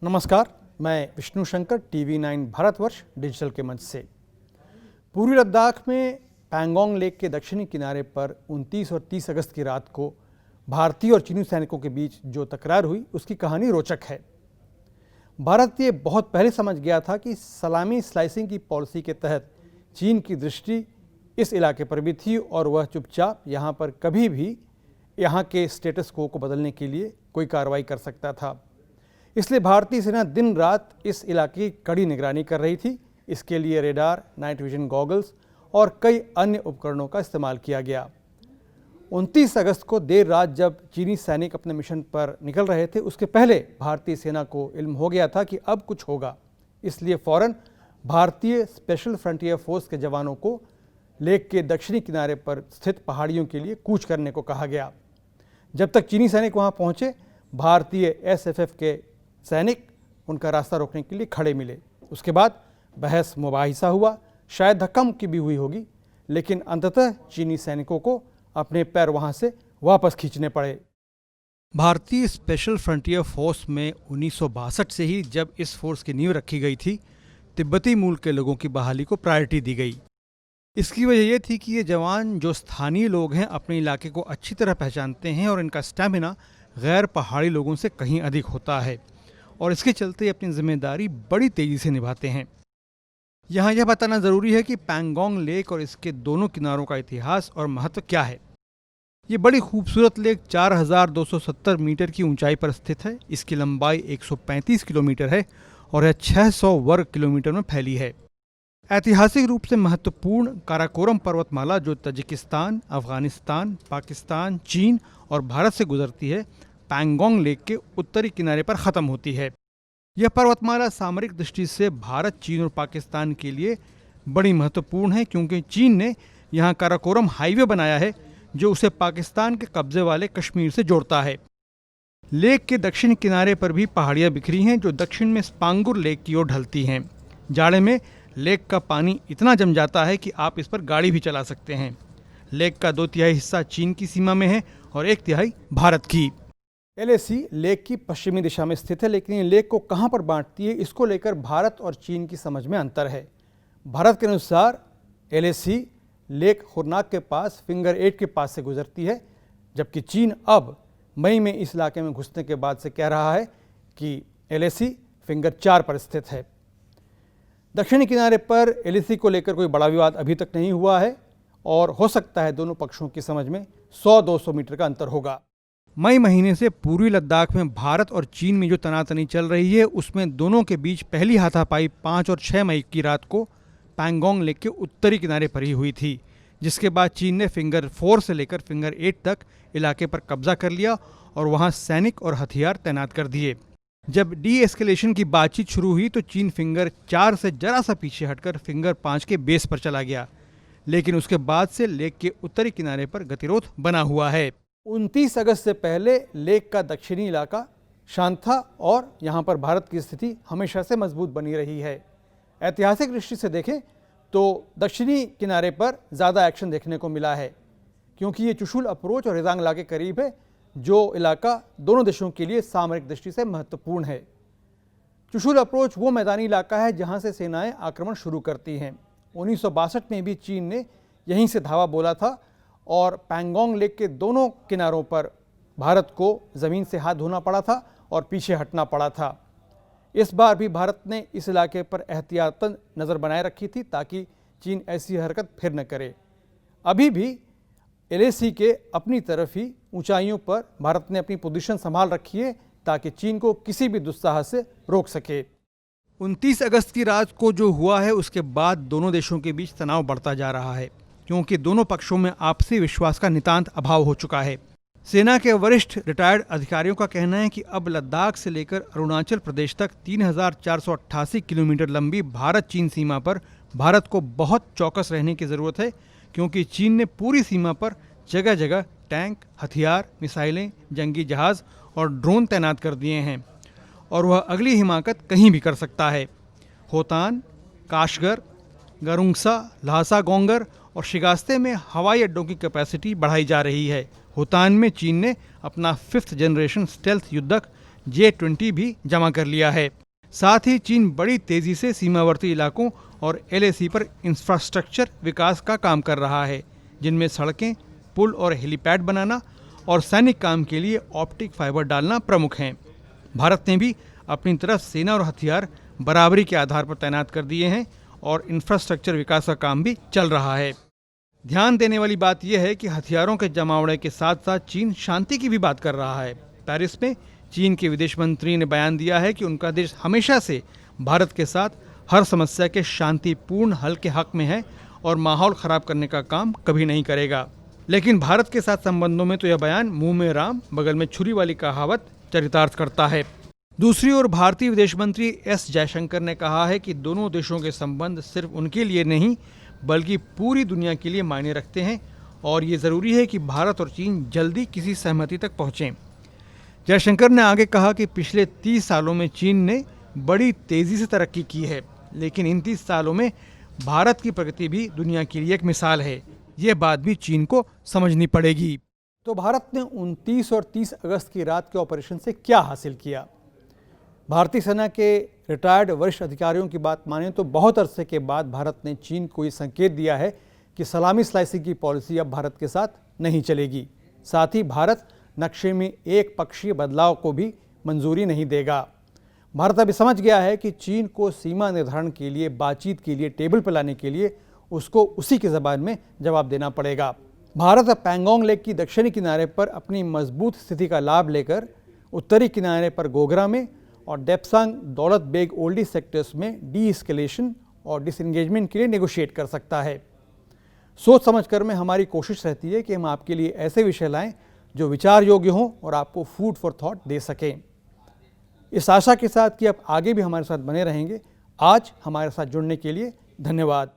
नमस्कार, मैं Vishnu Shankar TV9 Bharatvarsh digital के मंच से। पूर्वी लद्दाख में पैंगोंग लेक के दक्षिणी किनारे पर 29 और 30 अगस्त की रात को भारतीय और चीनी सैनिकों के बीच जो तकरार हुई उसकी कहानी रोचक है। भारत ये बहुत पहले समझ गया था कि सलामी स्लाइसिंग की पॉलिसी के तहत चीन की दृष्टि इस इलाके पर भी थी और वह चुपचाप यहाँ पर कभी भी यहाँ के स्टेटस को बदलने के लिए कोई कार्रवाई कर सकता था। इसलिए भारतीय सेना दिन रात इस इलाके की कड़ी निगरानी कर रही थी। इसके लिए रेडार, नाइट विजन गॉगल्स और कई अन्य उपकरणों का इस्तेमाल किया गया। 29 अगस्त को देर रात जब चीनी सैनिक अपने मिशन पर निकल रहे थे, उसके पहले भारतीय सेना को इल्म हो गया था कि अब कुछ होगा। इसलिए फौरन भारतीय स्पेशल फ्रंटियर फोर्स के जवानों को लेक के दक्षिणी किनारे पर स्थित पहाड़ियों के लिए कूच करने को कहा गया। जब तक चीनी सैनिक वहां पहुंचे, भारतीय SFF के सैनिक उनका रास्ता रोकने के लिए खड़े मिले। उसके बाद बहस मुबाहिसा हुआ, शायद धक्का मुक्की भी हुई होगी, लेकिन अंततः चीनी सैनिकों को अपने पैर वहां से वापस खींचने पड़े। भारतीय स्पेशल फ्रंटियर फोर्स में 1962 से ही जब इस फोर्स की नींव रखी गई थी, तिब्बती मूल के लोगों की बहाली को प्रायोरिटी दी गई। इसकी वजह यह थी कि ये जवान जो स्थानीय लोग हैं अपने इलाके को अच्छी तरह पहचानते हैं और इनका स्टैमिना गैर पहाड़ी लोगों से कहीं अधिक होता है और इसके चलते अपनी जिम्मेदारी बड़ी तेजी से निभाते हैं। यहाँ यह बताना ज़रूरी है कि पैंगोंग लेक और इसके दोनों किनारों का इतिहास और महत्व क्या है। ये बड़ी खूबसूरत लेक 4270 मीटर की ऊंचाई पर स्थित है। इसकी लंबाई 135 किलोमीटर है और यह 600 वर्ग किलोमीटर में फैली है। ऐतिहासिक रूप से महत्वपूर्ण काराकोरम पर्वतमाला जो तजिकिस्तान, अफगानिस्तान, पाकिस्तान, चीन और भारत से गुजरती है, पैंगोंग लेक के उत्तरी किनारे पर ख़त्म होती है। यह पर्वतमाला सामरिक दृष्टि से भारत, चीन और पाकिस्तान के लिए बड़ी महत्वपूर्ण है, क्योंकि चीन ने यहाँ काराकोरम हाईवे बनाया है जो उसे पाकिस्तान के कब्जे वाले कश्मीर से जोड़ता है। लेक के दक्षिण किनारे पर भी पहाड़ियाँ बिखरी हैं जो दक्षिण में स्पांगुर लेक की ओर ढलती हैं। जाड़े में लेक का पानी इतना जम जाता है कि आप इस पर गाड़ी भी चला सकते हैं। लेक का 2/3 हिस्सा चीन की सीमा में है और 1/3 भारत की। LAC लेक की पश्चिमी दिशा में स्थित है, लेकिन ये लेक को कहाँ पर बांटती है, इसको लेकर भारत और चीन की समझ में अंतर है। भारत के अनुसार LAC लेक खुरनाक के पास फिंगर 8 के पास से गुजरती है, जबकि चीन अब मई में इस इलाके में घुसने के बाद से कह रहा है कि LAC फिंगर 4 पर स्थित है। दक्षिणी किनारे पर LAC को लेकर कोई बड़ा विवाद अभी तक नहीं हुआ है और हो सकता है दोनों पक्षों की समझ में 100-200 मीटर का अंतर होगा। मई महीने से पूर्वी लद्दाख में भारत और चीन में जो तनातनी चल रही है, उसमें दोनों के बीच पहली हाथापाई 5 और 6 मई की रात को पैंगोंग लेक के उत्तरी किनारे पर ही हुई थी, जिसके बाद चीन ने फिंगर 4 से लेकर फिंगर 8 तक इलाके पर कब्जा कर लिया और वहां सैनिक और हथियार तैनात कर दिए। जब डी-एस्केलेशन की बातचीत शुरू हुई तो चीन फिंगर 4 से जरा सा पीछे हटकर फिंगर 5 के बेस पर चला गया, लेकिन उसके बाद से लेक के उत्तरी किनारे पर गतिरोध बना हुआ है। 29 अगस्त से पहले लेक का दक्षिणी इलाका शांत था और यहाँ पर भारत की स्थिति हमेशा से मजबूत बनी रही है। ऐतिहासिक दृष्टि से देखें तो दक्षिणी किनारे पर ज़्यादा एक्शन देखने को मिला है, क्योंकि ये चुशुल अप्रोच और रिजांगला के करीब है, जो इलाका दोनों देशों के लिए सामरिक दृष्टि से महत्वपूर्ण है। चुशुल अप्रोच वो मैदानी इलाका है जहाँ से सेनाएं आक्रमण शुरू करती हैं। 1962 में भी चीन ने यहीं से धावा बोला था और पैंगोंग लेक के दोनों किनारों पर भारत को ज़मीन से हाथ धोना पड़ा था और पीछे हटना पड़ा था। इस बार भी भारत ने इस इलाके पर एहतियातन नज़र बनाए रखी थी ताकि चीन ऐसी हरकत फिर न करे। अभी भी LAC के अपनी तरफ ही ऊंचाइयों पर भारत ने अपनी पोजीशन संभाल रखी है ताकि चीन को किसी भी दुस्साहस से रोक सके। 29 अगस्त की रात को जो हुआ है, उसके बाद दोनों देशों के बीच तनाव बढ़ता जा रहा है, क्योंकि दोनों पक्षों में आपसी विश्वास का नितांत अभाव हो चुका है। सेना के वरिष्ठ रिटायर्ड अधिकारियों का कहना है कि अब लद्दाख से लेकर अरुणाचल प्रदेश तक 3488 किलोमीटर लंबी भारत चीन सीमा पर भारत को बहुत चौकस रहने की ज़रूरत है, क्योंकि चीन ने पूरी सीमा पर जगह जगह टैंक, हथियार, मिसाइलें, जंगी जहाज़ और ड्रोन तैनात कर दिए हैं और वह अगली हिमाकत कहीं भी कर सकता है। होतान, काशगर, गरुंगसा, ल्हासा गोंगर और शिगास्ते में हवाई अड्डों की कैपेसिटी बढ़ाई जा रही है। होतान में चीन ने अपना 5th जनरेशन स्टेल्थ युद्धक J-20 भी जमा कर लिया है। साथ ही चीन बड़ी तेजी से सीमावर्ती इलाकों और LAC पर इंफ्रास्ट्रक्चर विकास का काम कर रहा है, जिनमें सड़कें, पुल और हेलीपैड बनाना और सैनिक काम के लिए ऑप्टिक फाइबर डालना प्रमुख हैं। भारत ने भी अपनी तरफ सेना और हथियार बराबरी के आधार पर तैनात कर दिए हैं और इंफ्रास्ट्रक्चर विकास का काम भी चल रहा है। ध्यान देने वाली बात यह है कि हथियारों के जमावड़े के साथ साथ चीन शांति की भी बात कर रहा है। पेरिस में चीन के विदेश मंत्री ने बयान दिया है कि उनका देश हमेशा से भारत के साथ हर समस्या के शांतिपूर्ण हल के हक में है और माहौल खराब करने का काम कभी नहीं करेगा। लेकिन भारत के साथ संबंधों में तो यह बयान मुंह में राम बगल में छुरी वाली कहावत चरितार्थ करता है। दूसरी ओर भारतीय विदेश मंत्री एस जयशंकर ने कहा है कि दोनों देशों के संबंध सिर्फ उनके लिए नहीं बल्कि पूरी दुनिया के लिए मायने रखते हैं और ये ज़रूरी है कि भारत और चीन जल्दी किसी सहमति तक पहुँचें। जयशंकर ने आगे कहा कि पिछले 30 सालों में चीन ने बड़ी तेज़ी से तरक्की की है, लेकिन इन 30 सालों में भारत की प्रगति भी दुनिया के लिए एक मिसाल है। ये बात भी चीन को समझनी पड़ेगी। तो भारत ने 29 और 30 अगस्त की रात के ऑपरेशन से क्या हासिल किया? भारतीय सेना के रिटायर्ड वरिष्ठ अधिकारियों की बात माने तो बहुत अरसे के बाद भारत ने चीन को ये संकेत दिया है कि सलामी स्लाइसिंग की पॉलिसी अब भारत के साथ नहीं चलेगी। साथ ही भारत नक्शे में एक पक्षीय बदलाव को भी मंजूरी नहीं देगा। भारत अभी समझ गया है कि चीन को सीमा निर्धारण के लिए, बातचीत के लिए टेबल पर लाने के लिए उसको उसी की ज़बान में जवाब देना पड़ेगा। भारत अब पैंगोंग लेक की दक्षिणी किनारे पर अपनी मजबूत स्थिति का लाभ लेकर उत्तरी किनारे पर गोगरा में और डेप्सांग दौलत बेग ओल्डी सेक्टर्स में डी एस्केलेशन और डिसएंगेजमेंट के लिए नेगोशिएट कर सकता है। सोच समझकर में हमारी कोशिश रहती है कि हम आपके लिए ऐसे विषय लाएं जो विचार योग्य हों और आपको फूड फॉर थॉट दे सकें। इस आशा के साथ कि आप आगे भी हमारे साथ बने रहेंगे। आज हमारे साथ जुड़ने के लिए धन्यवाद।